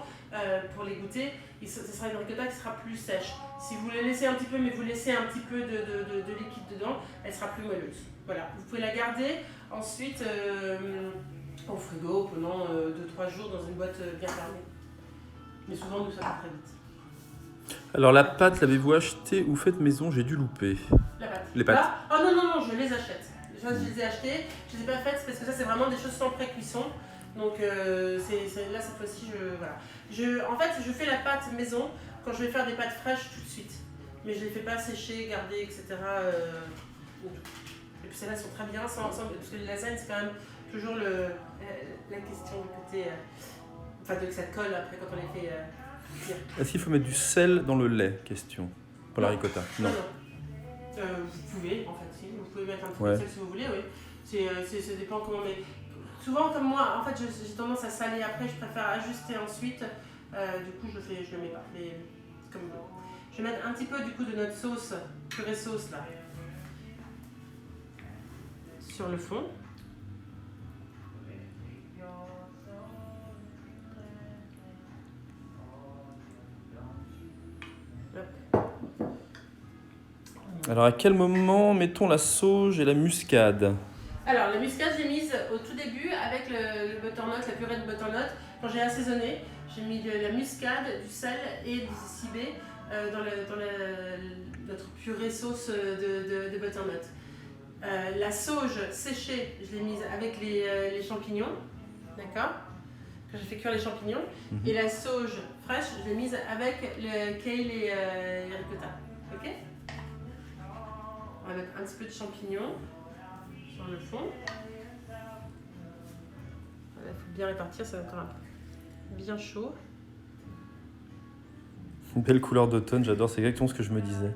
pour l'égoutter. Ce sera une ricotta qui sera plus sèche. Si vous la laissez un petit peu, mais vous laissez un petit peu de liquide dedans, elle sera plus moelleuse. Voilà, vous pouvez la garder ensuite au frigo pendant 2-3 jours dans une boîte bien fermée. Mais souvent, nous, ça va très vite. Alors la pâte, l'avez-vous achetée ou faite maison? J'ai dû louper. La pâte. Les pâtes. Là, oh non, je les achète. Je les ai achetées, je les ai pas faites parce que ça, c'est vraiment des choses sans pré-cuisson. Donc là, cette fois-ci, voilà. En fait, je fais la pâte maison quand je vais faire des pâtes fraîches tout de suite. Mais je les fais pas sécher, garder, etc. Et puis celles-là sont très bien, parce que les lasagnes, c'est quand même toujours la question du côté... que ça colle après quand on les fait cuire. Est-ce qu'il faut mettre du sel dans le lait? Question. Pour la ricotta. Non. Vous pouvez, en fait, si. Vous pouvez mettre un petit peu de sel si vous voulez, oui. Ça dépend comment... Mais souvent, comme moi, en fait, j'ai tendance à saler après, je préfère ajuster ensuite. Du coup, je le mets pas. Mais comme vous. Je vais mettre un petit peu du coup de notre sauce, purée sauce là, sur le fond. Alors à quel moment mettons la sauge et la muscade? Alors la muscade j'ai mise au tout début avec le butternut, la purée de butternut. Quand j'ai assaisonné, j'ai mis de la muscade, du sel et du cibé dans notre purée sauce de butternut. La sauge séchée, je l'ai mise avec les champignons, d'accord? Quand j'ai fait cuire les champignons. Et la sauge fraîche, je l'ai mise avec le kale et les ricotta. Ok? On va mettre un petit peu de champignons sur le fond. Il faut bien répartir, ça va encore un peu bien chaud. Une belle couleur d'automne, j'adore, c'est exactement ce que je me disais.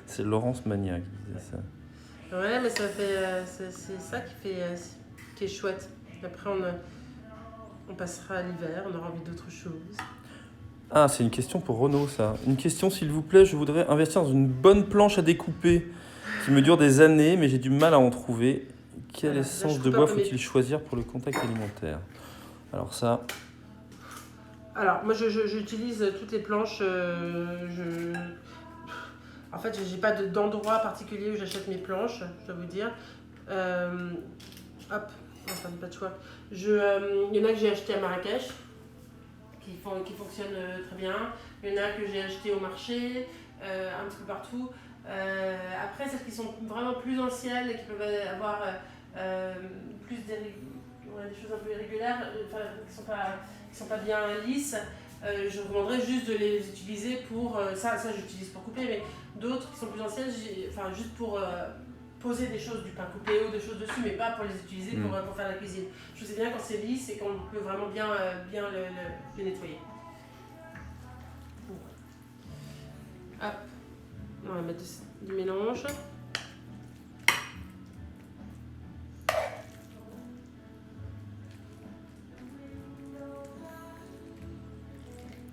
C'est Laurence Magnac qui disait ça. Ouais, mais ça fait, c'est ça qui est chouette. Après, on passera à l'hiver, on aura envie d'autre chose. Ah, c'est une question pour Renaud, ça. Une question, s'il vous plaît, je voudrais investir dans une bonne planche à découper qui me dure des années, mais j'ai du mal à en trouver. Quelle essence de bois faut-il choisir pour le contact alimentaire? Alors ça... Alors, moi, j'utilise toutes les planches. En fait, j'ai pas d'endroit particulier où j'achète mes planches, je dois vous dire. Hop, enfin, pas de choix. Il y en a que j'ai acheté à Marrakech, qui fonctionnent très bien. Il y en a que j'ai acheté au marché, un petit peu partout. Après, celles qui sont vraiment plus anciennes et qui peuvent avoir plus des choses un peu irrégulières, qui sont pas bien lisses, je recommanderais juste de les utiliser pour... ça j'utilise pour couper, mais d'autres qui sont plus anciennes, juste pour poser des choses, du pain coupé ou des choses dessus, mais pas pour les utiliser pour faire la cuisine. Je sais bien quand c'est lisse et qu'on peut vraiment bien le nettoyer. Hop, on va mettre du mélange.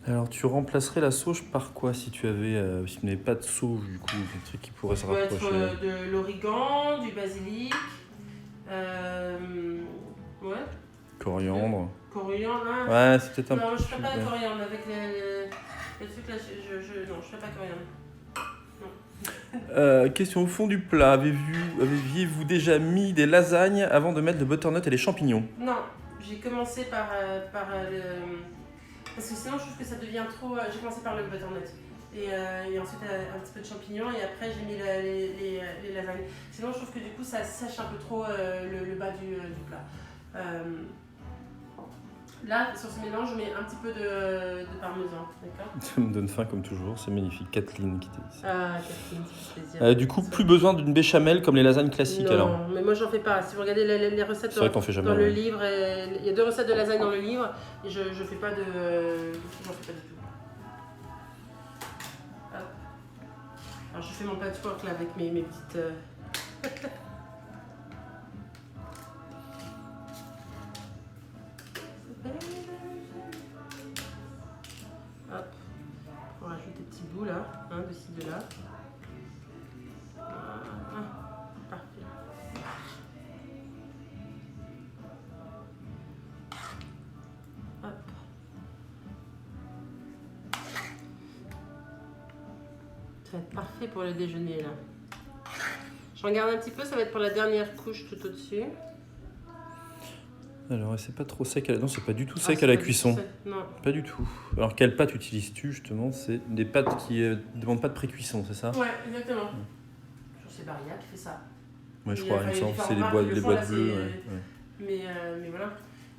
Alors, tu remplacerais la sauge par quoi si tu n'avais pas de sauge, du coup, un truc qui pourrait se rapprocher? Ça peut être de l'origan, du basilic, ouais. Coriandre. Coriandre, hein. Ouais, c'est peut-être un peu... Non, je ne ferai pas de coriandre avec les trucs là, non, je ne ferai pas de coriandre. Question au fond du plat. Aviez-vous déjà mis des lasagnes avant de mettre le butternut et les champignons? Non, j'ai commencé par parce que sinon je trouve que ça devient trop... J'ai commencé par le butternut et ensuite un petit peu de champignons et après j'ai mis les lasagnes. Sinon je trouve que du coup ça sèche un peu trop le bas du plat. Là, sur ce mélange, je mets un petit peu de parmesan, d'accord? Ça me donne faim comme toujours, c'est magnifique. Kathleen qui t'a dit ça. Ah, Kathleen, ça fait plaisir. Du coup, plus besoin d'une béchamel comme les lasagnes classiques non, alors? Non, mais moi j'en fais pas. Si vous regardez les recettes dans le livre, il y a 2 recettes de lasagne dans le livre et je fais pas de... J'en fais pas du tout. Hop. Alors je fais mon patchwork là avec mes petites... Hop, on rajoute des petits bouts là. hein, de ci, de là. Voilà. Parfait. Hop. Ça va être parfait pour le déjeuner là. Je regarde un petit peu, ça va être pour la dernière couche tout au-dessus. Alors, c'est pas trop sec non, c'est pas du tout Ah, sec c'est à la pas du cuisson. tout sec, non. Pas du tout. Alors, quelle pâte utilises-tu justement? C'est des pâtes qui demandent pas de pré-cuisson, c'est ça? Ouais, exactement. Je crois que c'est Barilla qui fait ça. Ouais, je Il y crois, a- il me il y a semble. différentes C'est les marques boîtes, qui le les font, boîtes là, bleues. c'est- Mais voilà.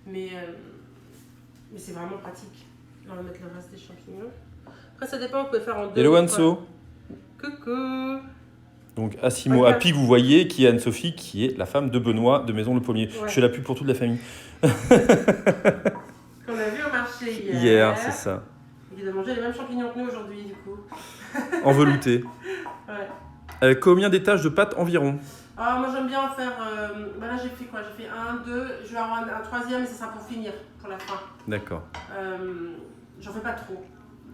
Mais c'est vraiment pratique. On va mettre le reste des champignons. Après, ça dépend, vous pouvez faire en deux. Hello ou Anso. Coucou. Donc Assimo Regarde. Happy, vous voyez, qui est Anne-Sophie, qui est la femme de Benoît de Maison Le Pommier. Ouais. Je fais la pub pour toute la famille. Qu'on a vu au marché hier. Hier, c'est ça. Il a mangé les mêmes champignons que nous aujourd'hui, du coup. En velouté. Ouais. Combien d'étages de pâte environ? Ah, moi j'aime bien en faire. Bah là j'ai fait quoi? J'ai fait 1, 2. Je vais avoir un troisième, mais ça sera pour finir, pour la fin. D'accord. J'en fais pas trop.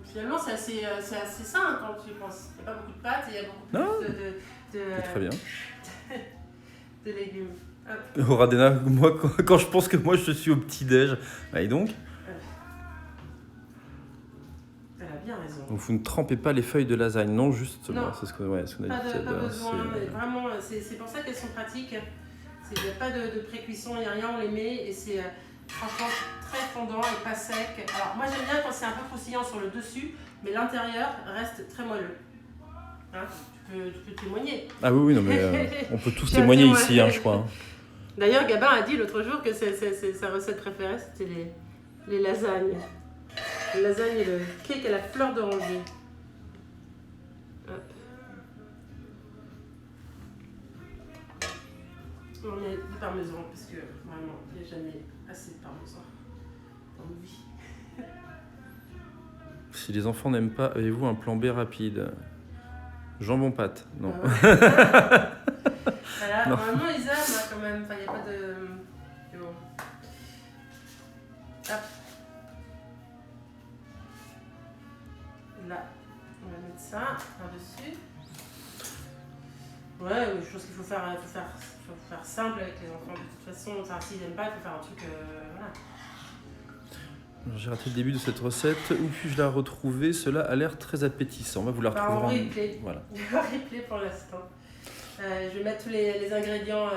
Finalement, c'est assez sain quand tu y penses. Il n'y a pas beaucoup de pâtes et il y a beaucoup Non. plus de Très bien. de légumes. Hop. Oradena, moi, quand je pense que moi je suis au petit-déj, bah, et donc, Elle a bien raison. vous ne trempez pas les feuilles de lasagne, non, justement. Non. C'est ce qu'on a dit tout à Pas l'heure. besoin, mais vraiment, c'est pour ça qu'elles sont pratiques. Il n'y a pas de pré-cuisson, il n'y a rien, on les met et c'est franchement très fondant et pas sec. Alors moi j'aime bien quand c'est un peu croustillant sur le dessus, mais l'intérieur reste très moelleux. Hein, tu peux témoigner. Ah oui, non, mais on peut tous Tu as témoigner témoigné. ici, hein, je crois. D'ailleurs, Gabin a dit l'autre jour que sa recette préférée, c'était les lasagnes. Les lasagnes et le cake à la fleur d'oranger. Hop. On met du parmesan, parce que vraiment, il n'y a jamais assez de parmesan dans nos vies. Si les enfants n'aiment pas, avez-vous un plan B rapide? Jambon pâte, non. Ah ouais. Voilà, Non. normalement ils aiment hein, quand même, enfin il n'y a pas de... C'est bon. Hop. Là, on va mettre ça par-dessus. Ouais, je pense qu'il faut faire simple avec les enfants de toute façon. Enfin, s'ils n'aiment pas, il faut faire un truc... voilà. J'ai raté le début de cette recette. Où puis-je la retrouver? Cela a l'air très appétissant. Vous la Bah, retrouverez en replay. Voilà. En replay pour l'instant. Je vais mettre tous les ingrédients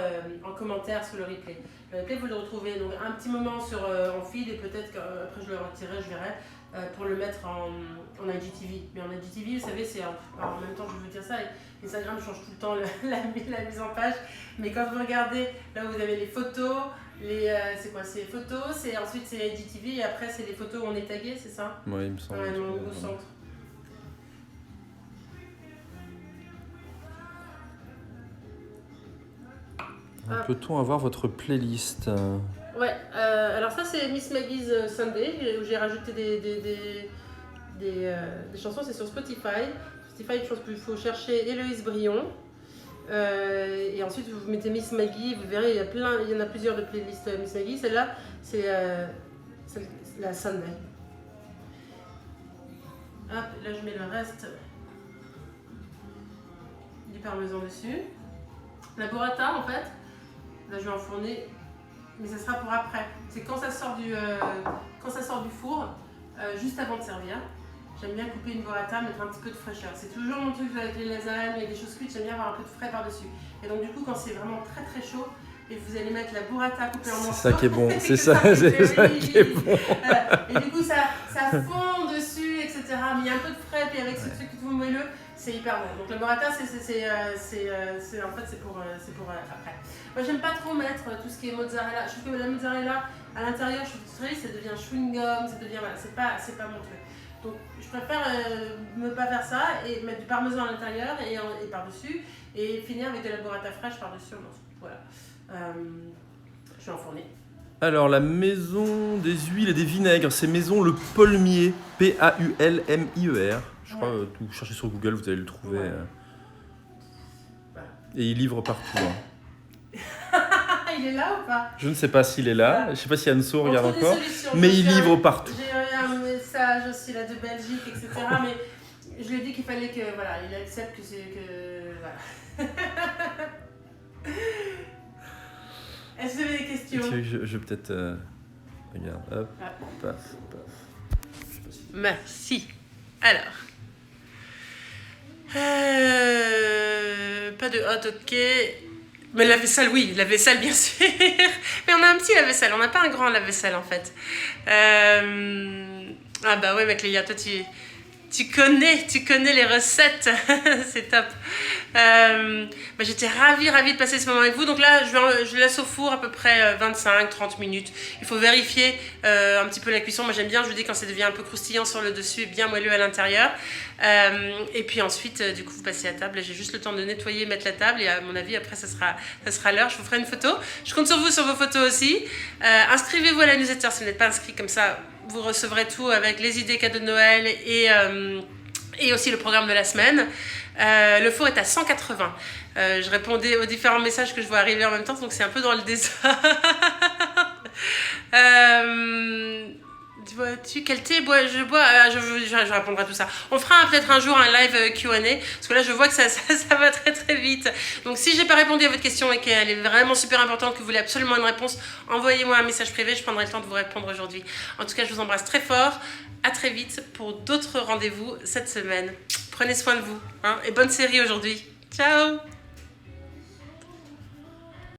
en commentaire sur le replay. Le replay, vous le retrouvez donc un petit moment en feed et peut-être qu'après je le retirerai, je verrai, pour le mettre en IGTV. Mais en IGTV, vous savez, c'est en même temps, je veux dire ça, Instagram change tout le temps la mise en page. Mais quand vous regardez, là vous avez les photos, c'est quoi? C'est photos, ensuite c'est IGTV et après c'est les photos où on est tagué, c'est ça? Ouais, il me semble. Ouais, au centre. Peut-on avoir votre playlist? Ouais, alors ça c'est Miss Maggie's Sunday, où j'ai rajouté des chansons, c'est sur Spotify. Spotify, je pense qu'il faut chercher Héloïse Brion. Et ensuite vous mettez Miss Maggie, vous verrez, il y en a plusieurs de playlists Miss Maggie. Celle-là, c'est la Sunday. Hop, là je mets le reste du parmesan dessus. La burrata en fait, là je vais enfourner, mais ça sera pour après. C'est quand ça sort du four, juste avant de servir. J'aime bien couper une burrata, mettre un petit peu de fraîcheur. C'est toujours mon truc avec les lasagnes et des choses cuites, j'aime bien avoir un peu de frais par-dessus. Et donc du coup, quand c'est vraiment très très chaud, et vous allez mettre la burrata coupée en morceaux. C'est ça qui est bon, c'est que ça qui est bon. Voilà. Et du coup, ça fond dessus, etc. Mais il y a un peu de frais, puis avec ce truc tout moelleux, c'est hyper bon. Donc la burrata, en fait, c'est pour après. Moi, j'aime pas trop mettre tout ce qui est mozzarella. Je trouve que la mozzarella, à l'intérieur, je trouve que ça devient chewing-gum, ça devient... Voilà, c'est pas mon truc. Donc je préfère ne pas faire ça et mettre du parmesan à l'intérieur et par-dessus et finir avec de la burrata fraîche par-dessus. Voilà. Je vais enfourner. Alors, la maison des huiles et des vinaigres, c'est Maison Le Paulmier, Paulmier. Je crois que vous cherchez sur Google, vous allez le trouver. Ouais. Et il livre partout. Hein. Il est là ou pas? Je ne sais pas s'il est là, je ne sais pas si Anso regarde trouve des encore, solutions. mais il livre partout. J'ai eu un message aussi là de Belgique, etc. Mais je lui ai dit qu'il fallait que, voilà, il accepte que c'est que, voilà. Est-ce que vous avez des questions? Je vais peut-être... regarde, hop, paf. Je sais pas si... Merci. Alors. Pas de hot, ok. Mais la vaisselle, oui, la vaisselle, bien sûr. Mais on a un petit lave-vaisselle, on n'a pas un grand lave-vaisselle en fait. Ah bah ouais, mec, Léa, toi tu connais les recettes. C'est top. Bah, j'étais ravie de passer ce moment avec vous. Donc là, je laisse au four à peu près 25-30 minutes. Il faut vérifier un petit peu la cuisson. Moi, j'aime bien, je vous dis, quand ça devient un peu croustillant sur le dessus et bien moelleux à l'intérieur. Et puis ensuite, du coup, vous passez à table. J'ai juste le temps de nettoyer, mettre la table. Et à mon avis, après, ça sera l'heure. Je vous ferai une photo. Je compte sur vous, sur vos photos aussi. Inscrivez-vous à la newsletter si vous n'êtes pas inscrit. Comme ça, vous recevrez tout avec les idées cadeaux de Noël et aussi le programme de la semaine. Le four est à 180. Je répondais aux différents messages que je vois arriver en même temps, donc c'est un peu dans le désordre. Vois-tu quel thé je bois? Je répondrai à tout ça. On fera peut-être un jour un live Q&A, parce que là je vois que ça va très très vite. Donc si j'ai pas répondu à votre question et qu'elle est vraiment super importante, que vous voulez absolument une réponse, envoyez-moi un message privé, je prendrai le temps de vous répondre aujourd'hui. En tout cas, je vous embrasse très fort. À très vite pour d'autres rendez-vous cette semaine. Prenez soin de vous, hein, et bonne série aujourd'hui. Ciao!